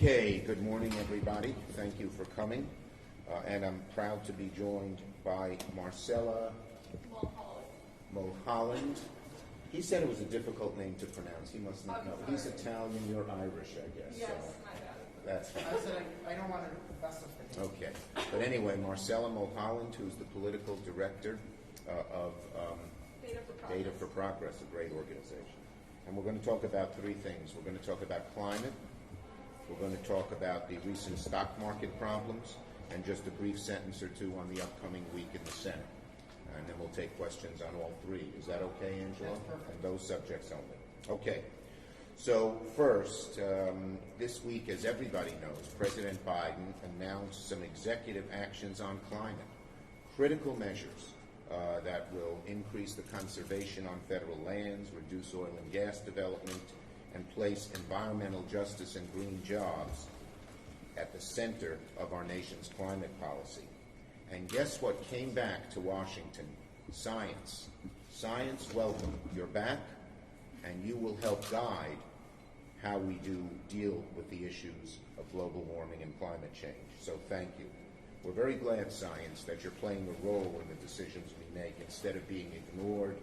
Okay, good morning, everybody. Thank you for coming. And I'm proud to be joined by Marcella Mulholland. He said it was a difficult name to pronounce. He must not know. He's Italian, you're Irish, I guess. Yes, so my bad. that's fine. I said I don't want to mess up the name. Okay. But anyway, Marcella Mulholland, who's the political director of Data Data for for Progress. Progress, a great organization. And we're going to talk about three things. We're going to talk about climate. We're going to talk about the recent stock market problems and just a brief sentence or two on the upcoming week in the Senate. And then we'll take questions on all three. Is that okay, Angela? That's perfect. And those subjects only. Okay. So first, this week, as everybody knows, President Biden announced some executive actions on climate, critical measures that will increase the conservation on federal lands, reduce oil and gas development, and place environmental justice and green jobs at the center of our nation's climate policy. And guess what came back to Washington? Science. Science, welcome. You're back, and you will help guide how we do deal with the issues of global warming and climate change. So thank you. We're very glad, science, that you're playing a role in the decisions we make instead of being ignored,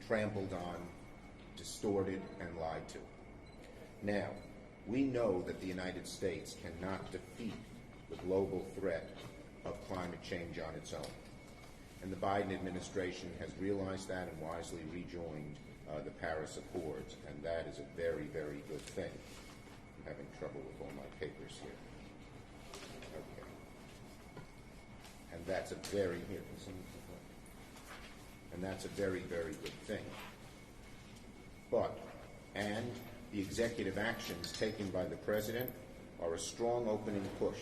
trampled on, distorted, and lied to. Now, we know that the United States cannot defeat the global threat of climate change on its own. And the Biden administration has realized that and wisely rejoined the Paris Accords, and that is a very, very good thing. I'm having trouble with all my papers here. Okay. And that's a very, and that's a very, very good thing. And the executive actions taken by the President are a strong opening push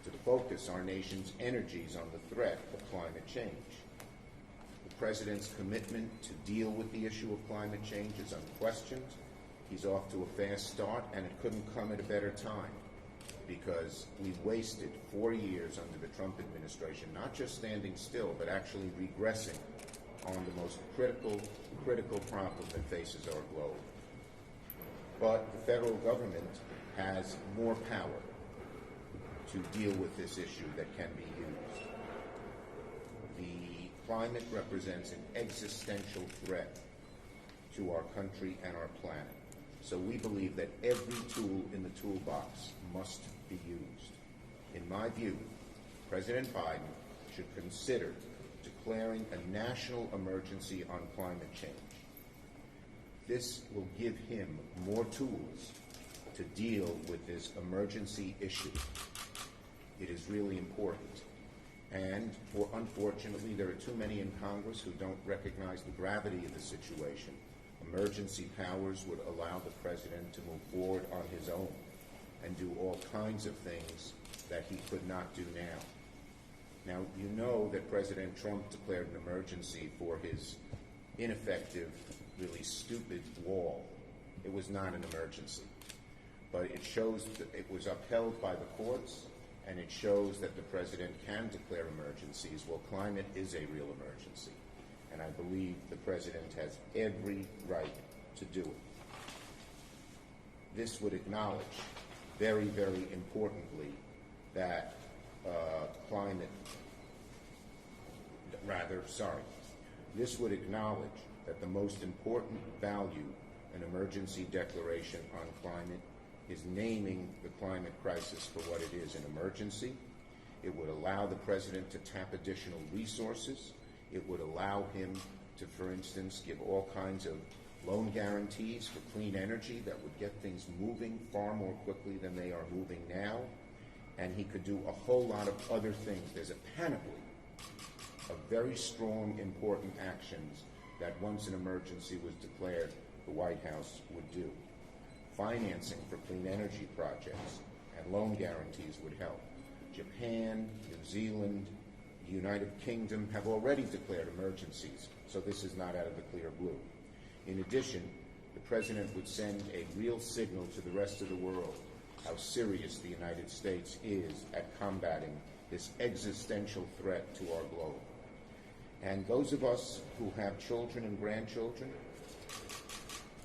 to focus our nation's energies on the threat of climate change. The President's commitment to deal with the issue of climate change is unquestioned. He's off to a fast start, and it couldn't come at a better time, because we've wasted 4 years under the Trump administration, not just standing still, but actually regressing on the most critical problem that faces our globe. But the federal government has more power to deal with this issue that can be used. The climate represents an existential threat to our country and our planet. So we believe that every tool in the toolbox must be used. In my view, President Biden should consider declaring a national emergency on climate change. This will give him more tools to deal with this emergency issue. It is really important. And unfortunately, there are too many in Congress who don't recognize the gravity of the situation. Emergency powers would allow the President to move forward on his own and do all kinds of things that he could not do now. Now, you know that President Trump declared an emergency for his ineffective, really stupid wall. It was not an emergency. But it shows that it was upheld by the courts, and it shows that the President can declare emergencies. Well, climate is a real emergency, and I believe the President has every right to do it. This would acknowledge, very, very importantly, that this would acknowledge that the most important value an emergency declaration on climate is naming the climate crisis for what it is, an emergency. It would allow the President to tap additional resources. It would allow him to, for instance, give all kinds of loan guarantees for clean energy that would get things moving far more quickly than they are moving now. And he could do a whole lot of other things. There's a panoply of very strong, important actions that once an emergency was declared, the White House would do. Financing for clean energy projects and loan guarantees would help. Japan, New Zealand, the United Kingdom have already declared emergencies, so this is not out of the clear blue. In addition, the President would send a real signal to the rest of the world how serious the United States is at combating this existential threat to our globe. And those of us who have children and grandchildren,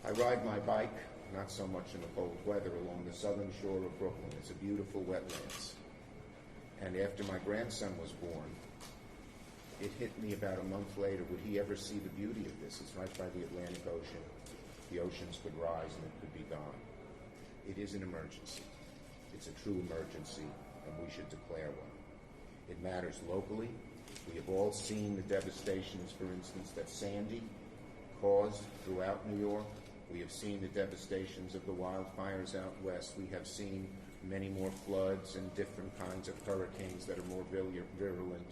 I I ride my bike, not so much in the cold weather, along the southern shore of Brooklyn. It's a beautiful wetlands. And after my grandson was born, it hit me about a month later, would he ever see the beauty of this? It's right by the Atlantic Ocean. The oceans could rise and it could be gone. It is an emergency. It's a true emergency, and we should declare one. It matters locally. We have all seen the devastations, for instance, that Sandy caused throughout New York. We have seen the devastations of the wildfires out west. We have seen many more floods and different kinds of hurricanes that are more virulent.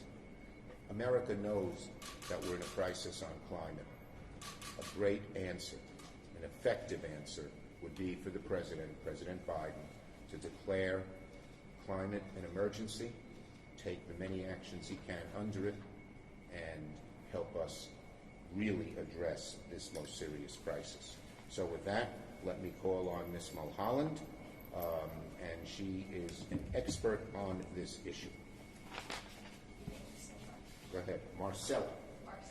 America knows that we're in a crisis on climate. A great answer, an effective answer, would be for the President Biden, to declare climate an emergency, take the many actions he can under it, and help us really address this most serious crisis. So with that, let me call on Ms. Mulholland, and she is an expert on this issue. Go ahead, Marcella.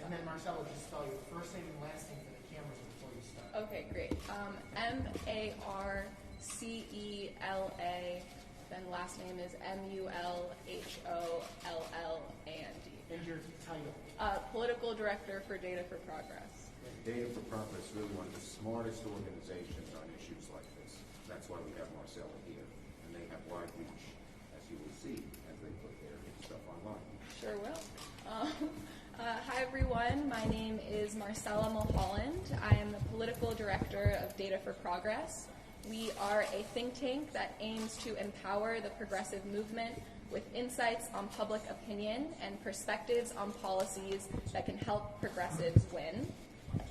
And then Marcella, just spell your first name and last name for the cameras before you start. Okay, great. Marcella, then last name is Mulholland. And your title. Political Director for Data for Progress. Data for Progress is really one of the smartest organizations on issues like this. That's why we have Marcella here. And they have wide reach, as you will see, as they put their stuff online. Sure will. Hi, everyone. My name is Marcella Mulholland. I am the Political Director of Data for Progress. We are a think tank that aims to empower the progressive movement with insights on public opinion and perspectives on policies that can help progressives win.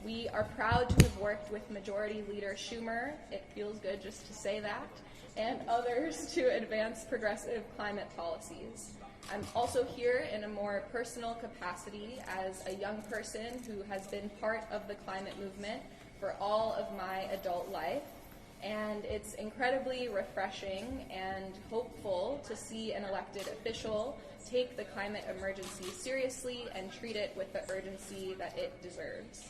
We are proud to have worked with Majority Leader Schumer, it feels good just to say that, and others to advance progressive climate policies. I'm also here in a more personal capacity as a young person who has been part of the climate movement for all of my adult life. And it's incredibly refreshing and hopeful to see an elected official take the climate emergency seriously and treat it with the urgency that it deserves.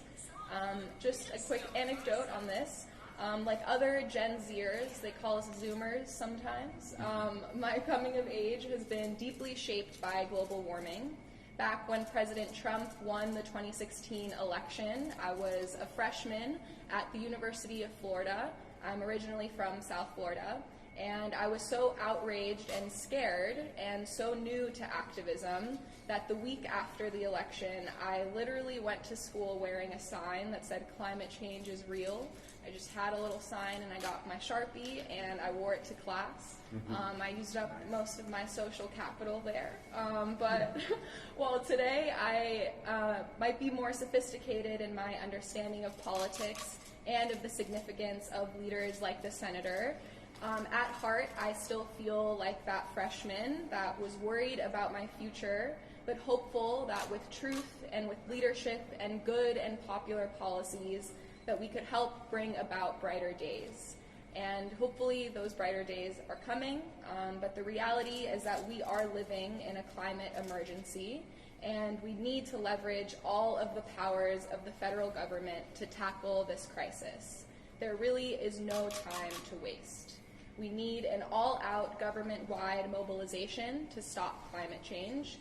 Just a quick anecdote on this. Like other Gen Zers, they call us Zoomers sometimes, my coming of age has been deeply shaped by global warming. Back when President Trump won the 2016 election, I was a freshman at the University of Florida. I'm originally from South Florida, and I was so outraged and scared and so new to activism that the week after the election, I literally went to school wearing a sign that said climate change is real. I just had a little sign and I got my Sharpie and I wore it to class. I used up most of my social capital there. But well, today I might be more sophisticated in my understanding of politics and of the significance of leaders like the senator. At heart, I still feel like that freshman that was worried about my future, but hopeful that with truth and with leadership and good and popular policies, that we could help bring about brighter days. And hopefully those brighter days are coming, but the reality is that we are living in a climate emergency, and we need to leverage all of the powers of the federal government to tackle this crisis. There really is no time to waste. We need an all-out government-wide mobilization to stop climate change.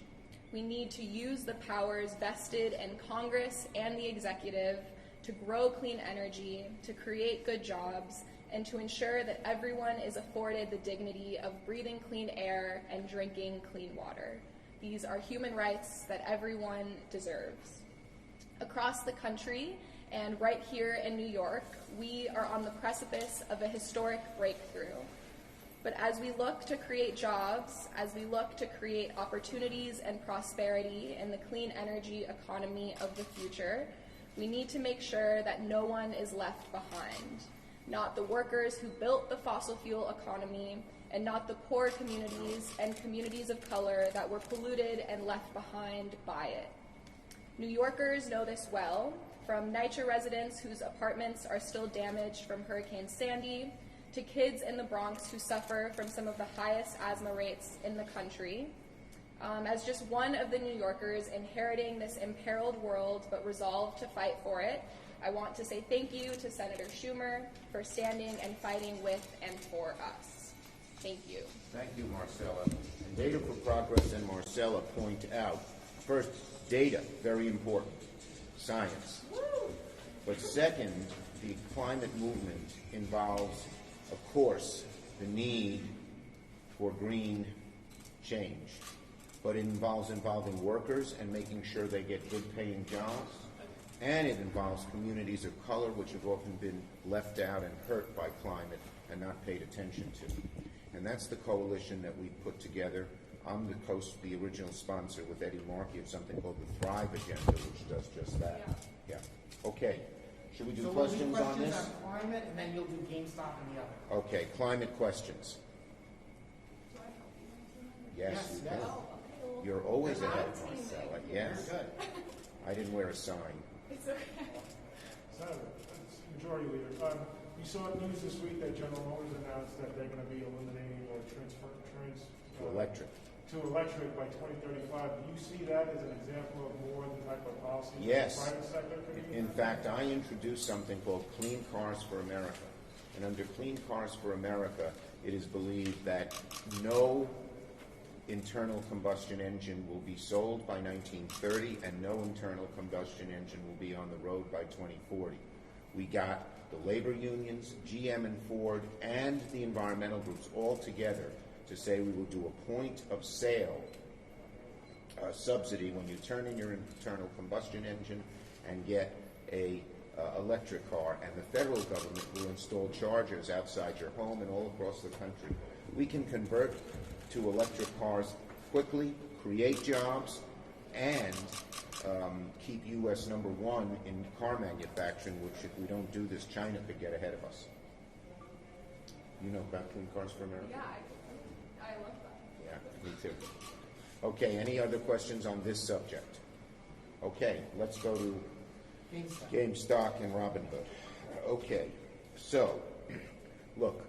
We need to use the powers vested in Congress and the executive to grow clean energy, to create good jobs, and to ensure that everyone is afforded the dignity of breathing clean air and drinking clean water. These are human rights that everyone deserves. Across the country, and right here in New York, we are on the precipice of a historic breakthrough. But as we look to create jobs, as we look to create opportunities and prosperity in the clean energy economy of the future, we need to make sure that no one is left behind. Not the workers who built the fossil fuel economy, and not the poor communities and communities of color that were polluted and left behind by it. New Yorkers know this well, from NYCHA residents whose apartments are still damaged from Hurricane Sandy, to kids in the Bronx who suffer from some of the highest asthma rates in the country. As just one of the New Yorkers inheriting this imperiled world but resolved to fight for it, I want to say thank you to Senator Schumer for standing and fighting with and for us. Thank you. Thank you, Marcella. And Data for Progress and Marcella point out, first, data, very important, science. Woo! But second, the climate movement involves, of course, the need for green change. But it involves involving workers and making sure they get good paying jobs. And it involves communities of color, which have often been left out and hurt by climate and not paid attention to. And that's the coalition that we put together. I'm the original sponsor with Eddie Markey of something called the Thrive Agenda, which does just that. Yeah. Okay. Should we do questions on this? So we'll do questions on climate, and then you'll do GameStop and the other. Okay, climate questions. Yes, Yes, you yes. can. Oh, okay, well, You're always I'm ahead, teaming. Marcella. Yes. Very good. I didn't wear a sign. It's okay. Senator, it's Majority Leader. We saw news this week that General Motors announced that they're going to be eliminating To electric. to electric by 2035. Do you see that as an example of more the type of policy Yes. the private sector could be? In fact, I introduced something called Clean Cars for America. And under Clean Cars for America, it is believed that no internal combustion engine will be sold by 1930 and no internal combustion engine will be on the road by 2040. We got the labor unions, GM and Ford, and the environmental groups all together to say we will do a point of sale subsidy when you turn in your internal combustion engine and get a electric car, and the federal government will install chargers outside your home and all across the country. We can convert to electric cars quickly, create jobs, and keep U.S. number one in car manufacturing, which if we don't do this, China could get ahead of us. You know about Clean Cars for America? Yeah, I love that. Yeah, me too. Okay, any other questions on this subject? Okay, let's go to GameStop. GameStop and Robinhood. Okay, so, look,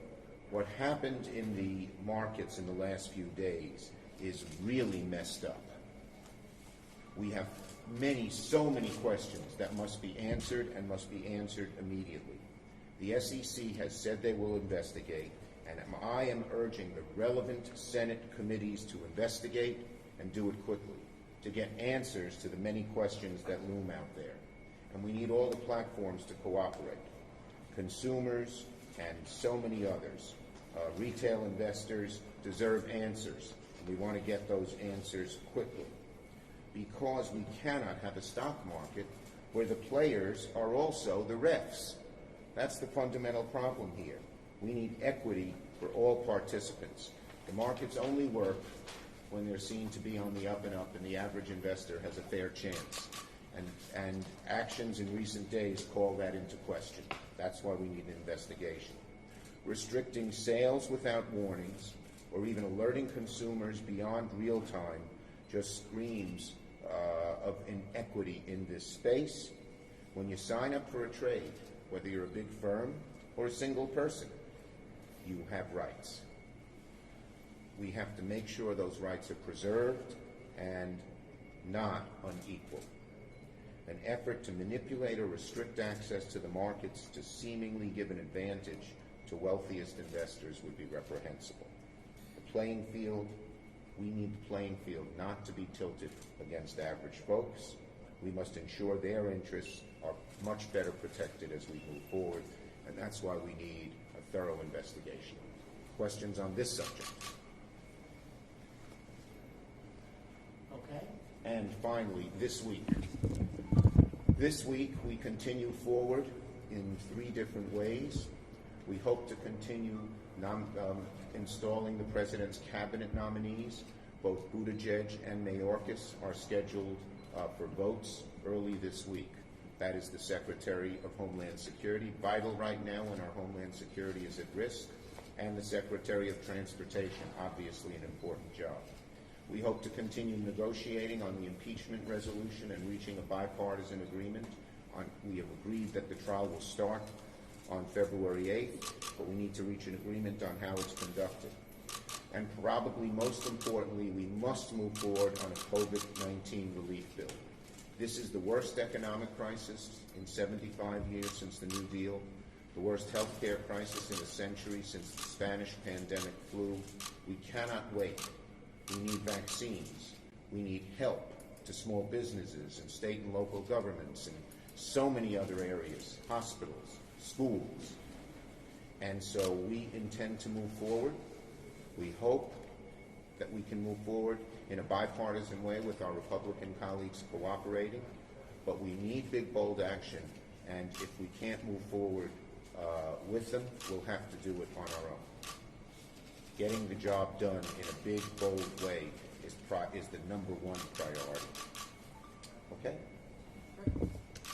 what happened in the markets in the last few days is really messed up. We have so many questions that must be answered and must be answered immediately. The SEC has said they will investigate, and I am urging the relevant Senate committees to investigate and do it quickly, to get answers to the many questions that loom out there. And we need all the platforms to cooperate. Consumers and so many others, retail investors deserve answers, and we want to get those answers quickly. Because we cannot have a stock market where the players are also the refs. That's the fundamental problem here. We need equity for all participants. The markets only work when they're seen to be on the up and up, and the average investor has a fair chance. And actions in recent days call that into question. That's why we need an investigation. Restricting sales without warnings, or even alerting consumers beyond real time, just screams of inequity in this space. When you sign up for a trade, whether you're a big firm or a single person, you have rights. We have to make sure those rights are preserved and not unequal. An effort to manipulate or restrict access to the markets to seemingly give an advantage to wealthiest investors would be reprehensible. The playing field, we need the playing field not to be tilted against average folks. We must ensure their interests are much better protected as we move forward, and that's why we need a thorough investigation. Questions on this subject? Okay. And finally, this week. This week, we continue forward in 3 different ways. We hope to continue installing the President's cabinet nominees. Both Buttigieg and Mayorkas are scheduled for votes early this week. That is the Secretary of Homeland Security, vital right now when our Homeland Security is at risk, and the Secretary of Transportation, obviously an important job. We hope to continue negotiating on the impeachment resolution and reaching a bipartisan agreement. We have agreed that the trial will start on February 8th, but we need to reach an agreement on how it's conducted. And probably most importantly, we must move forward on a COVID-19 relief bill. This is the worst economic crisis in 75 years since the New Deal, the worst healthcare crisis in a century since the Spanish pandemic flu. We cannot wait. We need vaccines. We need help to small businesses and state and local governments and so many other areas, hospitals, schools. And so we intend to move forward. We hope that we can move forward in a bipartisan way with our Republican colleagues cooperating, but we need big, bold action, and if we can't move forward with them, we'll have to do it on our own. Getting the job done in a big, bold way is the number one priority. Okay?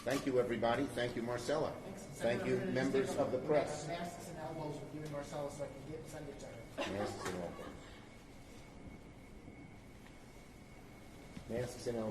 Thank you, everybody. Thank you, Marcella. Thanks. Thank you, members of the press. Masks and elbows with you and Marcella so I can send it to her. Masks and elbows. Masks and elbows.